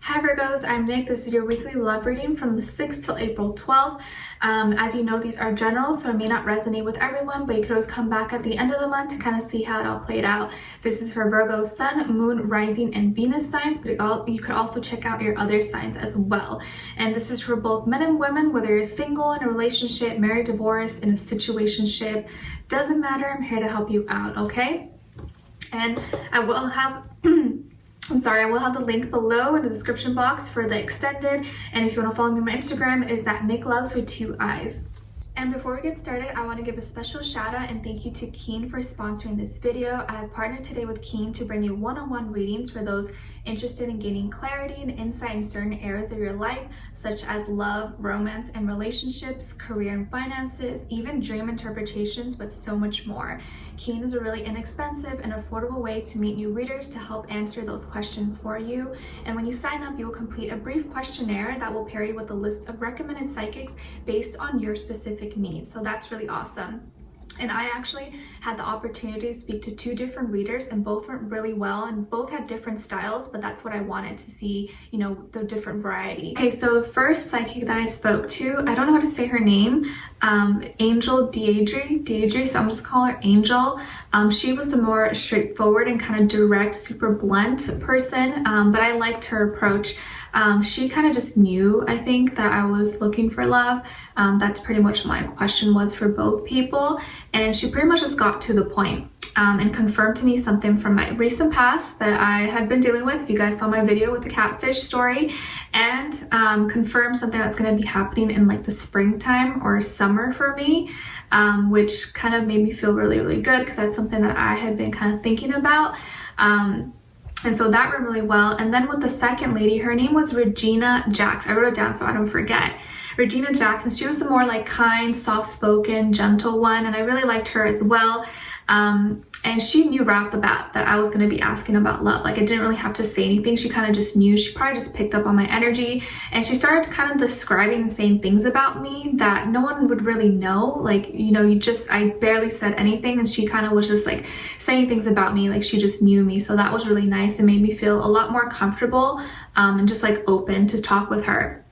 Hi Virgos, I'm Nick. This is your weekly love reading from the 6th till April 12th. As you know, these are general, so it may not resonate with everyone, but you could always come back at the end of the month to kind of see how it all played out. This is for Virgo, Sun, Moon, Rising, and Venus signs, but you could also check out your other signs as well. And this is for both men and women, whether you're single, in a relationship, married, divorced, in a situationship. Doesn't matter, I'm here to help you out, okay? And I will have... I will have the link below in the description box for the extended, and if you want to follow me on my Instagram, it's at Nicloves with 2 eyes. And before we get started, I want to give a special shout out and thank you to Keen for sponsoring this video. I have partnered today with Keen to bring you one-on-one readings for those interested in gaining clarity and insight in certain areas of your life, such as love, romance, and relationships, career and finances, even dream interpretations, but so much more. Keen is a really inexpensive and affordable way to meet new readers to help answer those questions for you. And when you sign up, you will complete a brief questionnaire that will pair you with a list of recommended psychics based on your specific needs. So that's really awesome. And I actually had the opportunity to speak to 2 different readers, and both went really well, and both had different styles, but that's what I wanted to see, you know, the different variety. Okay, so the first psychic that I spoke to, I don't know how to say her name, Angel Deidre, so I'm just calling her Angel. She was the more straightforward and kind of direct, super blunt person, but I liked her approach. She kind of just knew, I think, that I was looking for love. That's pretty much what my question was for both people, and she pretty much just got to the point and confirmed to me something from my recent past that I had been dealing with. If you guys saw my video with the catfish story, and confirmed something that's going to be happening in like the springtime or summer for me, which kind of made me feel really, really good, because that's something that I had been kind of thinking about. And so that went really well. And then with the second lady, her name was Regina Jackson. I wrote it down so I don't forget. Regina Jackson, she was the more like kind, soft-spoken, gentle one, and I really liked her as well. And she knew right off the bat that I was going to be asking about love. Like, I didn't really have to say anything. She kind of just knew. She probably just picked up on my energy, and she started kind of describing and saying things about me that no one would really know. Like, you know, I barely said anything, and she kind of was just like saying things about me, like she just knew me. So that was really nice. It made me feel a lot more comfortable and just like open to talk with her.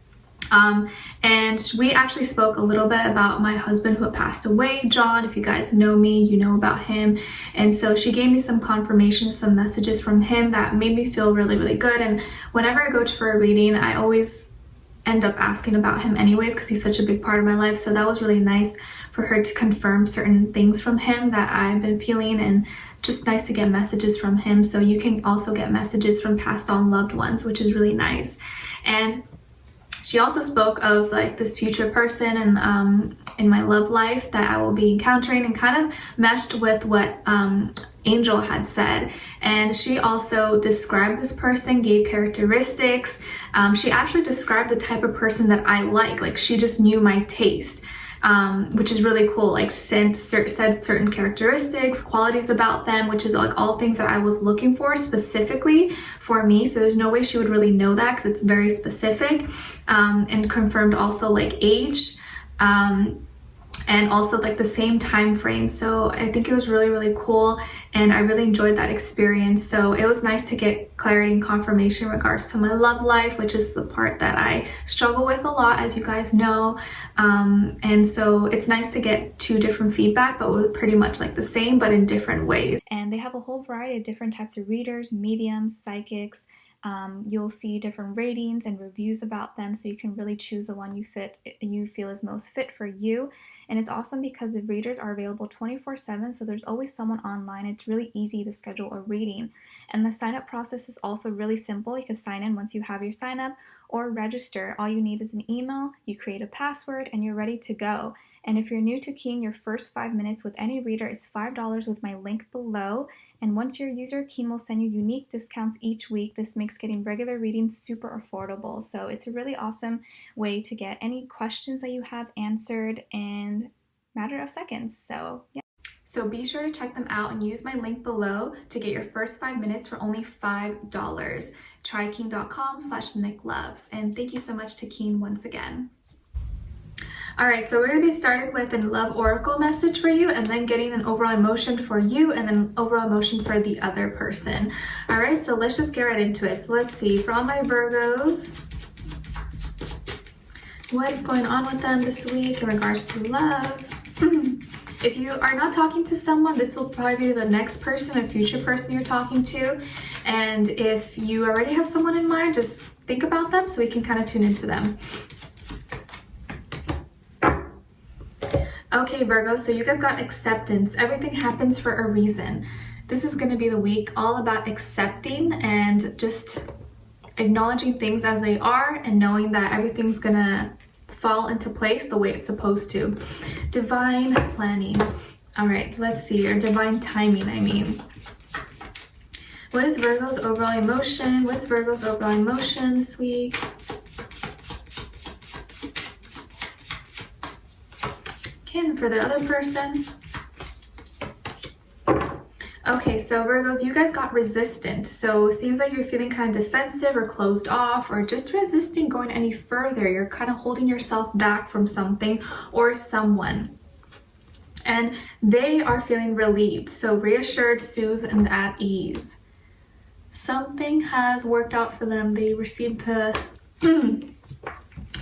And we actually spoke a little bit about my husband who had passed away, John. If you guys know me, you know about him. And so she gave me some confirmation, some messages from him that made me feel really, really good. And whenever I go for a reading, I always end up asking about him anyways, because he's such a big part of my life. So that was really nice for her to confirm certain things from him that I've been feeling, and just nice to get messages from him. So you can also get messages from passed on loved ones, which is really nice. And she also spoke of like this future person and in my love life that I will be encountering, and kind of meshed with what Angel had said. And she also described this person, gave characteristics. She actually described the type of person that I like she just knew my taste. Which is really cool. Like said certain characteristics, qualities about them, which is like all things that I was looking for specifically for me. So there's no way she would really know that, because it's very specific. And confirmed also like age, and also like the same time frame. So I think it was really, really cool, and I really enjoyed that experience. So it was nice to get clarity and confirmation in regards to my love life, which is the part that I struggle with a lot, as you guys know. And so it's nice to get 2 different feedback, but with pretty much like the same, but in different ways. And they have a whole variety of different types of readers, mediums, psychics. You'll see different ratings and reviews about them, so you can really choose the one you feel is most fit for you. And it's awesome because the readers are available 24/7, so there's always someone online. It's really easy to schedule a reading, and the sign-up process is also really simple. You can sign in once you have your sign-up, or register. All you need is an email, you create a password, and you're ready to go. And if you're new to Keen, your first 5 minutes with any reader is $5 with my link below. And once you're a user, Keen will send you unique discounts each week. This makes getting regular readings super affordable. So it's a really awesome way to get any questions that you have answered in a matter of seconds. So yeah. So be sure to check them out and use my link below to get your first 5 minutes for only $5. Try Keen.com/Nicloves. And thank you so much to Keen once again. All right, so we're going to be starting with a love oracle message for you, and then getting an overall emotion for you, and then overall emotion for the other person. All right, so let's just get right into it. So let's see, for all my Virgos, what is going on with them this week in regards to love? If you are not talking to someone, this will probably be the next person or future person you're talking to. And if you already have someone in mind, just think about them so we can kind of tune into them. Okay, Virgo, so you guys got acceptance. Everything happens for a reason. This is going to be the week all about accepting and just acknowledging things as they are and knowing that everything's going to fall into place the way it's supposed to. Divine planning. All right, let's see, or divine timing, I mean. What is Virgo's overall emotion? What's Virgo's overall emotion this week? Okay, and for the other person. Okay, so Virgos, you guys got resistant. So it seems like you're feeling kind of defensive or closed off or just resisting going any further. You're kind of holding yourself back from something or someone. And they are feeling relieved. So reassured, soothed, and at ease. Something has worked out for them. They received the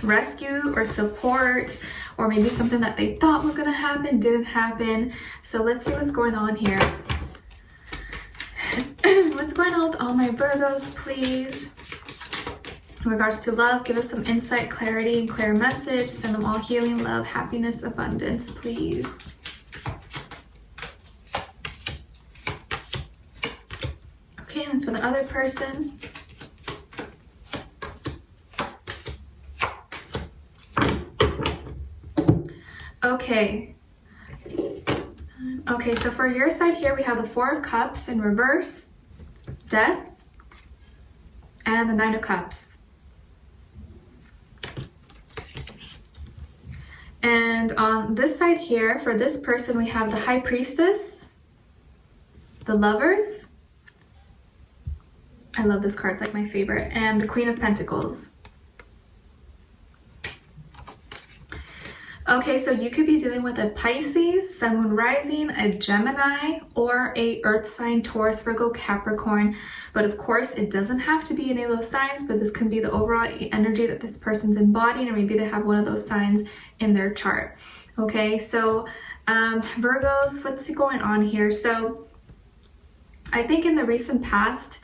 rescue or support, or maybe something that they thought was going to happen didn't happen. So let's see what's going on here. What's going on with all my Virgos, please? In regards to love, give us some insight, clarity, and clear message. Send them all healing, love, happiness, abundance, please. Okay, and for the other person. Okay. Okay, so for your side here, we have the Four of Cups in reverse, Death, and the Nine of Cups. And on this side here, for this person, we have the High Priestess, the Lovers. I love this card, it's like my favorite, and the Queen of Pentacles. Okay, so you could be dealing with a Pisces, Sun, Moon, Rising, a Gemini, or a Earth sign, Taurus, Virgo, Capricorn. But of course, it doesn't have to be any of those signs, but this can be the overall energy that this person's embodying, or maybe they have one of those signs in their chart. Okay, so Virgos, what's going on here? So I think in the recent past,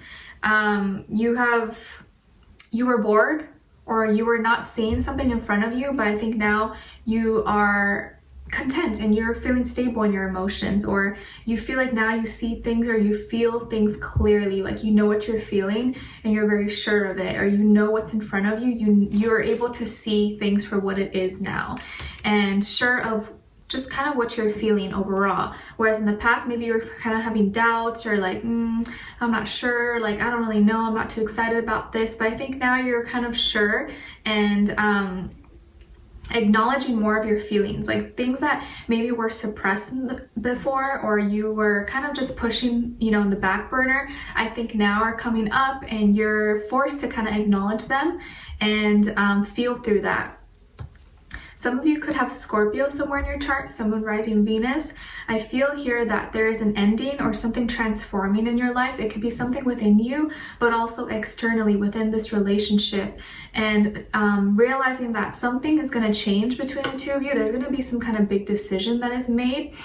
you were bored, or you were not seeing something in front of you, but I think now you are content and you're feeling stable in your emotions, or you feel like now you see things or you feel things clearly, like you know what you're feeling and you're very sure of it, or you know what's in front of you. You're able to see things for what it is now and sure of just kind of what you're feeling overall. Whereas in the past, maybe you were kind of having doubts or like, I'm not sure, like, I don't really know, I'm not too excited about this. But I think now you're kind of sure and acknowledging more of your feelings, like things that maybe were suppressed before, or you were kind of just pushing, in the back burner, I think now are coming up and you're forced to kind of acknowledge them and feel through that. Some of you could have Scorpio somewhere in your chart, Sun, Moon, Rising, Venus. I feel here that there is an ending or something transforming in your life. It could be something within you, but also externally within this relationship. And realizing that something is going to change between the two of you. There's going to be some kind of big decision that is made.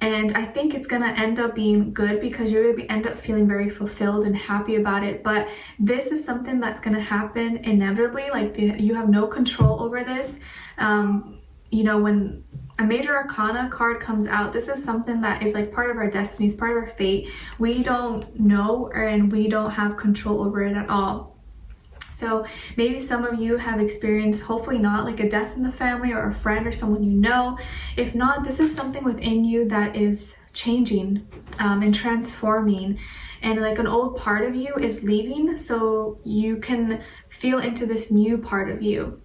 And I think it's going to end up being good because you're going to end up feeling very fulfilled and happy about it. But this is something that's going to happen inevitably. Like you have no control over this. When a major arcana card comes out, this is something that is like part of our destiny, it's part of our fate. We don't know and we don't have control over it at all. So maybe some of you have experienced, hopefully not, like a death in the family or a friend or someone you know. If not, this is something within you that is changing and transforming. And like an old part of you is leaving so you can feel into this new part of you.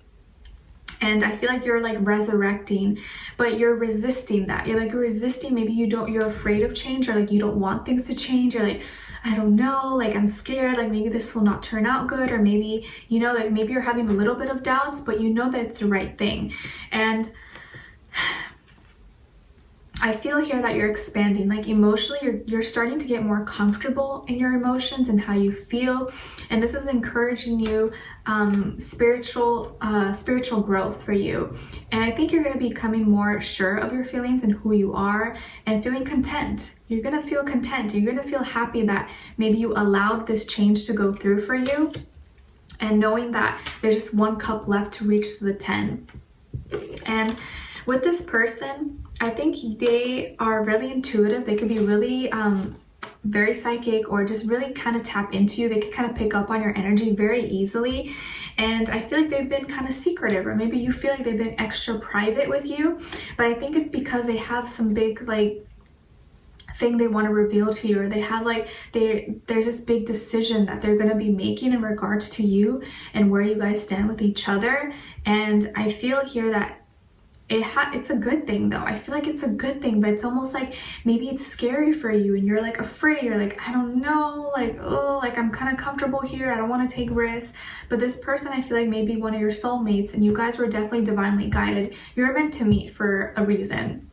And I feel like you're like resurrecting, but you're resisting that. You're resisting, maybe you're afraid of change, or like you don't want things to change. You're like, I don't know, like I'm scared, like maybe this will not turn out good, or maybe, you know, like maybe you're having a little bit of doubts, but you know that it's the right thing. And I feel here that you're expanding, like emotionally, you're starting to get more comfortable in your emotions and how you feel. And this is encouraging you, spiritual growth for you. And I think you're going to be becoming more sure of your feelings and who you are, and feeling content. You're going to feel content. You're going to feel happy that maybe you allowed this change to go through for you. And knowing that there's just 1 cup left to reach to the 10. And with this person, I think they are really intuitive. They could be really very psychic, or just really kind of tap into you. They can kind of pick up on your energy very easily. And I feel like they've been kind of secretive, or maybe you feel like they've been extra private with you. But I think it's because they have some big like thing they want to reveal to you, or they have like there's this big decision that they're going to be making in regards to you and where you guys stand with each other. And I feel here that it's a good thing though. I feel like it's a good thing, but it's almost like maybe it's scary for you and you're like afraid. You're like, I don't know, like, oh, like I'm kind of comfortable here. I don't want to take risks. But this person, I feel like maybe one of your soulmates, and you guys were definitely divinely guided. You're meant to meet for a reason.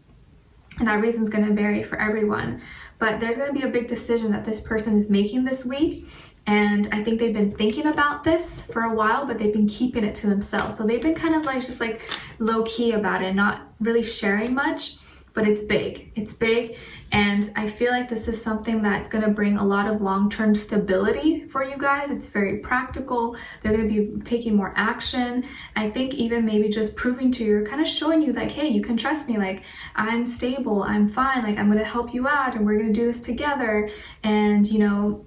And that reason is going to vary for everyone. But there's going to be a big decision that this person is making this week. And I think they've been thinking about this for a while, but they've been keeping it to themselves. So they've been kind of like just like low key about it, not really sharing much, but it's big. It's big. And I feel like this is something that's going to bring a lot of long-term stability for you guys. It's very practical. They're going to be taking more action. I think even maybe just proving to you, kind of showing you like, hey, you can trust me. Like I'm stable. I'm fine. Like I'm going to help you out and we're going to do this together. And, you know,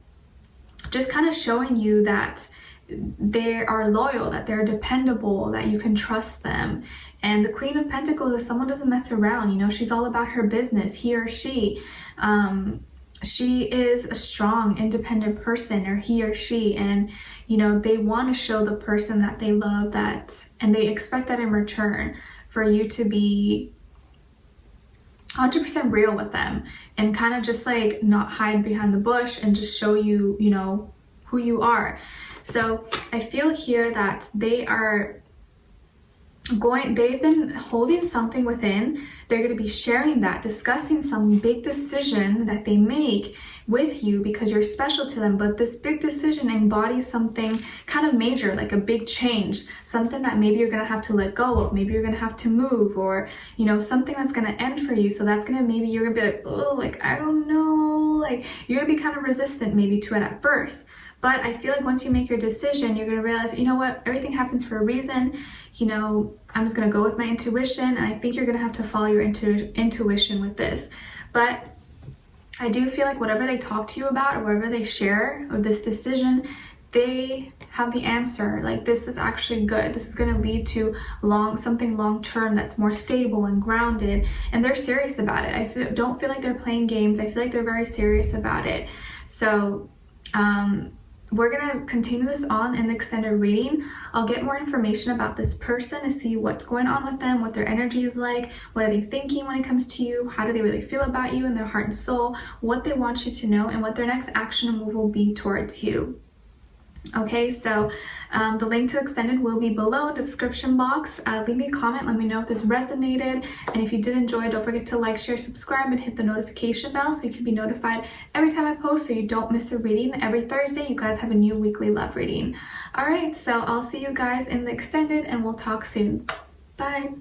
just kind of showing you that they are loyal, that they're dependable, that you can trust them. And the Queen of Pentacles is someone who doesn't mess around, you know, she's all about her business, he or she. She is a strong, independent person, or he or she, and, you know, they want to show the person that they love that, and they expect that in return for you to be 100% real with them, and kind of just like not hide behind the bush and just show you, you know, who you are. So I feel here that they've been holding something within. They're going to be sharing that, discussing some big decision that they make with you because you're special to them. But this big decision embodies something kind of major, like a big change, something that maybe you're going to have to let go of, maybe you're going to have to move, or, you know, something that's going to end for you. So that's going to, maybe you're going to be like, oh, like, I don't know, like you're going to be kind of resistant maybe to it at first. But I feel like once you make your decision, you're going to realize, you know what, everything happens for a reason. You know, I'm just going to go with my intuition, and I think you're going to have to follow your intuition with this. But I do feel like whatever they talk to you about, or whatever they share of this decision, they have the answer. Like, this is actually good. This is going to lead to something long-term that's more stable and grounded, and they're serious about it. I don't feel like they're playing games. I feel like they're very serious about it. So, we're going to continue this on in the extended reading. I'll get more information about this person to see what's going on with them, what their energy is like, what are they thinking when it comes to you, how do they really feel about you in their heart and soul, what they want you to know, and what their next action and move will be towards you. Okay, so the link to extended will be below in the description box. Leave me a comment, let me know if this resonated, and if you did enjoy, don't forget to like, share, subscribe, and hit the notification bell so you can be notified every time I post, so you don't miss a reading. Every Thursday you guys have a new weekly love reading. All right, so I'll see you guys in the extended, and we'll talk soon. Bye.